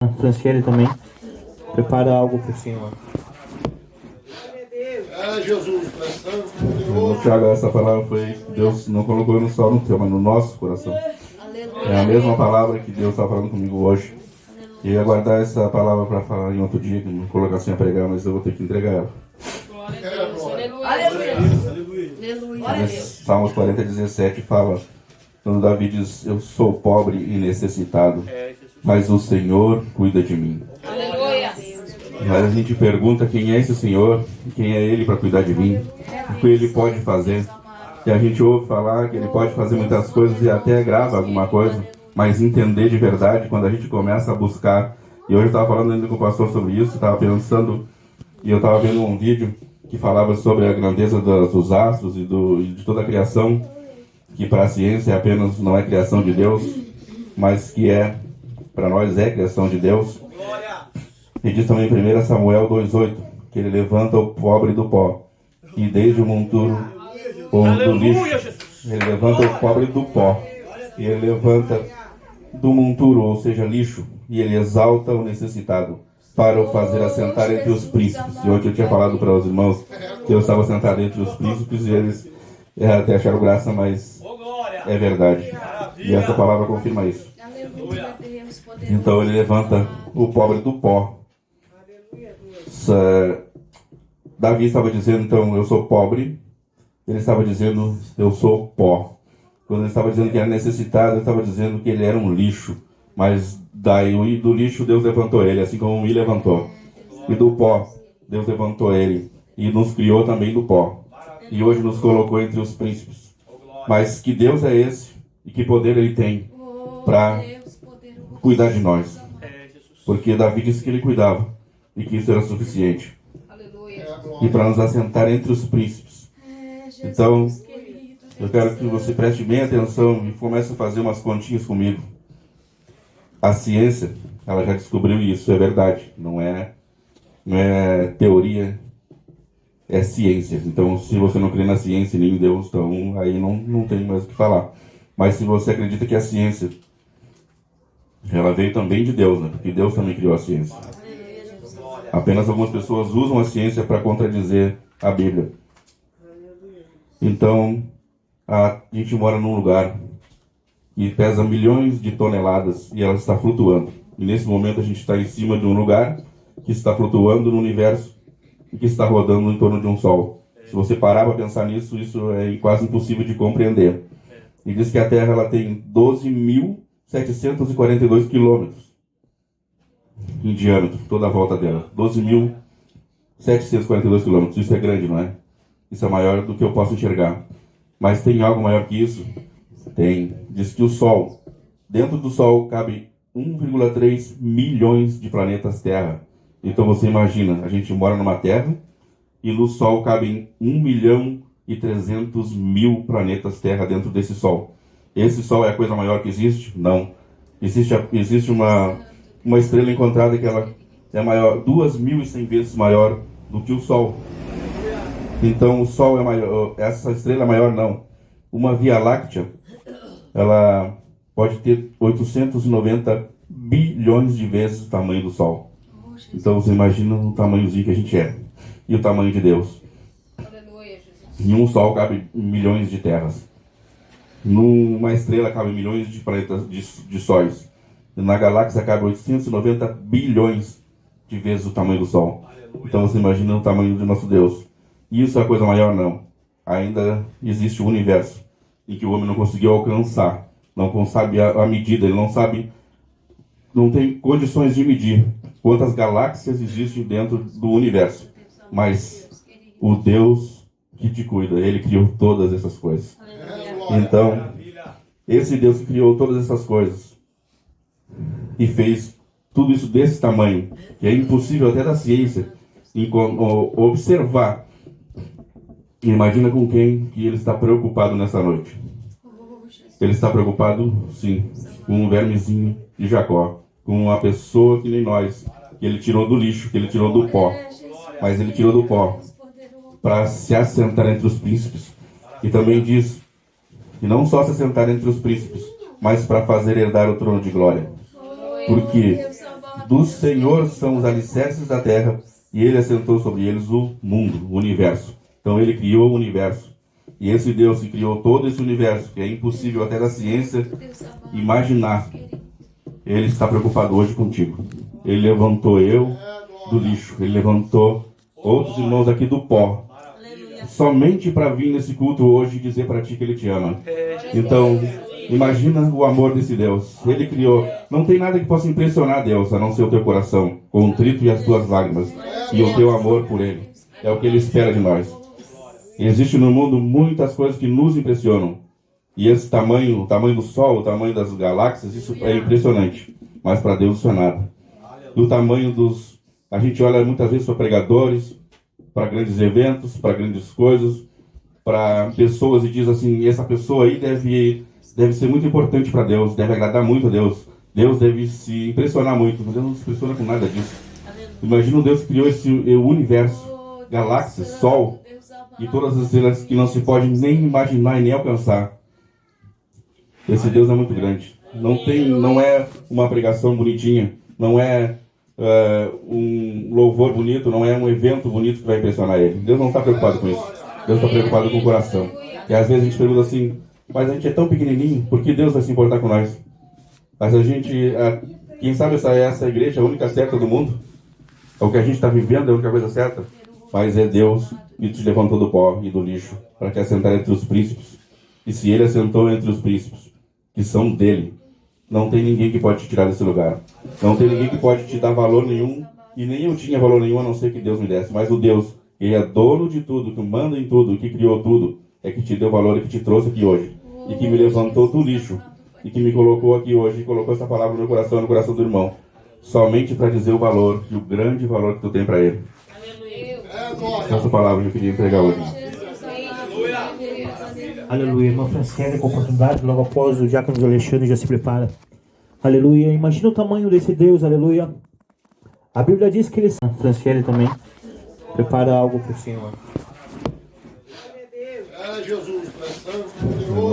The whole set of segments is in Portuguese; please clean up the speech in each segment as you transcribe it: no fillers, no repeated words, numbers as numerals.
A Franciele também prepara algo para o Senhor. Jesus, Tiago, essa palavra foi Deus não colocou só no teu, mas no nosso coração. É a mesma palavra que Deus está falando comigo hoje. Eu ia guardar essa palavra para falar em outro dia, que não colocar assim a pregar, mas eu vou ter que entregar ela. Salmos 40:17 fala, quando Davi diz: eu sou pobre e necessitado, mas o Senhor cuida de mim. Mas a gente pergunta quem é esse Senhor, quem é Ele para cuidar de mim, o que Ele pode fazer. E a gente ouve falar que Ele pode fazer muitas coisas e até grava alguma coisa, mas entender de verdade quando a gente começa a buscar. E hoje eu estava falando ainda com o pastor sobre isso, estava pensando, e eu estava vendo um vídeo que falava sobre a grandeza dos astros e de toda a criação, que para a ciência apenas não é criação de Deus, mas que para nós é criação de Deus. E diz também em 1 Samuel 2,8, que ele levanta o pobre do pó, e desde o monturo ou do lixo, ele levanta o pobre do pó, e ele levanta do monturo, ou seja, lixo, e ele exalta o necessitado, para o fazer assentar entre os príncipes. E ontem eu tinha falado para os irmãos que eu estava sentado entre os príncipes, e eles até acharam graça, mas é verdade. E essa palavra confirma isso. Então ele levanta o pobre do pó. Davi estava dizendo, então, eu sou pobre. Ele estava dizendo, eu sou pó. Quando ele estava dizendo que era necessitado, ele estava dizendo que ele era um lixo. Mas daí do lixo Deus levantou ele, assim como me levantou. E do pó Deus levantou ele e nos criou também do pó. E hoje nos colocou entre os príncipes. Mas que Deus é esse e que poder Ele tem para cuidar de nós. Porque Davi disse que ele cuidava e que isso era suficiente. E para nos assentar entre os príncipes. Então, eu quero que você preste bem atenção e comece a fazer umas continhas comigo. A ciência, ela já descobriu isso, é verdade. Não é teoria, é ciência. Então, se você não crê na ciência nem em Deus, então aí não tem mais o que falar. Mas se você acredita que a ciência, ela veio também de Deus, né? Porque Deus também criou a ciência. Apenas algumas pessoas usam a ciência para contradizer a Bíblia. Então, a gente mora num lugar que pesa milhões de toneladas e ela está flutuando. E nesse momento a gente está em cima de um lugar que está flutuando no universo e que está rodando em torno de um sol. Se você parar para pensar nisso, isso é quase impossível de compreender. E diz que a Terra ela tem 12.742 quilômetros em diâmetro, toda a volta dela. 12.742 quilômetros. Isso é grande, não é? Isso é maior do que eu posso enxergar. Mas tem algo maior que isso? Tem. Diz que o Sol, dentro do Sol cabe 1,3 milhões de planetas Terra. Então você imagina, a gente mora numa Terra e no Sol cabem 1.300.000 planetas Terra dentro desse Sol. Esse Sol é a coisa maior que existe? Não. Existe uma estrela encontrada que ela é maior, 2.100 vezes maior do que o Sol. Então o Sol é maior, essa estrela é maior não. Uma Via Láctea, ela pode ter 890 bilhões de vezes o tamanho do Sol. Então você imagina o tamanhozinho que a gente é. E o tamanho de Deus. Em um Sol cabe milhões de terras. Numa estrela cabe milhões de planetas, de sóis. Na galáxia cabe 890 bilhões de vezes o tamanho do Sol. Então você imagina o tamanho do nosso Deus. E isso é a coisa maior? Não. Ainda existe o universo em que o homem não conseguiu alcançar. Não sabe a medida, ele não sabe, não tem condições de medir quantas galáxias existem dentro do universo. Mas o Deus que te cuida, Ele criou todas essas coisas. Então, esse Deus que criou todas essas coisas e fez tudo isso desse tamanho, que é impossível até da ciência observar. Imagina com quem que Ele está preocupado nessa noite. Ele está preocupado, sim, com um vermezinho de Jacó, com uma pessoa que nem nós, que Ele tirou do lixo, que Ele tirou do pó. Mas Ele tirou do pó para se assentar entre os príncipes. E também diz que não só se assentar entre os príncipes, mas para fazer herdar o trono de glória. Porque do Senhor são os alicerces da terra, e ele assentou sobre eles o mundo, o universo. Então ele criou o universo. E esse Deus que criou todo esse universo, que é impossível até da ciência imaginar, ele está preocupado hoje contigo. Ele levantou eu do lixo, ele levantou outros irmãos aqui do pó, somente para vir nesse culto hoje e dizer para ti que ele te ama. Então, imagina o amor desse Deus. Ele criou. Não tem nada que possa impressionar Deus, a não ser o teu coração contrito e as tuas lágrimas, e o teu amor por ele. É o que ele espera de nós. Existe no mundo muitas coisas que nos impressionam. E esse tamanho, o tamanho do Sol, o tamanho das galáxias, isso é impressionante. Mas para Deus isso é nada. E o tamanho dos... A gente olha muitas vezes para pregadores, para grandes eventos, para grandes coisas, para pessoas e diz assim, essa pessoa aí deve ser muito importante para Deus, deve agradar muito a Deus. Deus deve se impressionar muito, mas Deus não se impressiona com nada disso. Imagina um Deus que criou esse universo, galáxias, Sol, e todas as estrelas que não se pode nem imaginar e nem alcançar. Esse Deus é muito grande. Não é uma pregação bonitinha, não é um louvor bonito, não é um evento bonito que vai impressionar ele. Deus não está preocupado com isso. Deus está preocupado com o coração. E às vezes a gente pergunta assim, mas a gente é tão pequenininho, por que Deus vai se importar com nós? Mas a gente, quem sabe essa igreja é a única certa do mundo? É o que a gente está vivendo, é a única coisa certa? Mas é Deus que te levantou do pó e do lixo para te assentar entre os príncipes. E se ele assentou entre os príncipes, que são dele, não tem ninguém que pode te tirar desse lugar. Não tem ninguém que pode te dar valor nenhum, e nem eu tinha valor nenhum, a não ser que Deus me desse. Mas o Deus, ele é dono de tudo, que manda em tudo, que criou tudo, é que te deu valor e que te trouxe aqui hoje. E que me levantou do lixo, e que me colocou aqui hoje, e colocou essa palavra no meu coração, no coração do irmão. Somente para dizer o valor, e o grande valor que tu tem para ele. Essa palavra que eu queria entregar hoje. Aleluia. Irmã Franciele, com oportunidade, logo após o diácono Alexandre já se prepara. Aleluia. Imagina o tamanho desse Deus, aleluia. A Bíblia diz que ele... Franciele também prepara algo para o Senhor.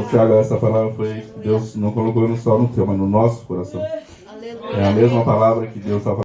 Tiago, essa palavra foi... Deus não colocou só no teu, mas no nosso coração. É a mesma palavra que Deus estava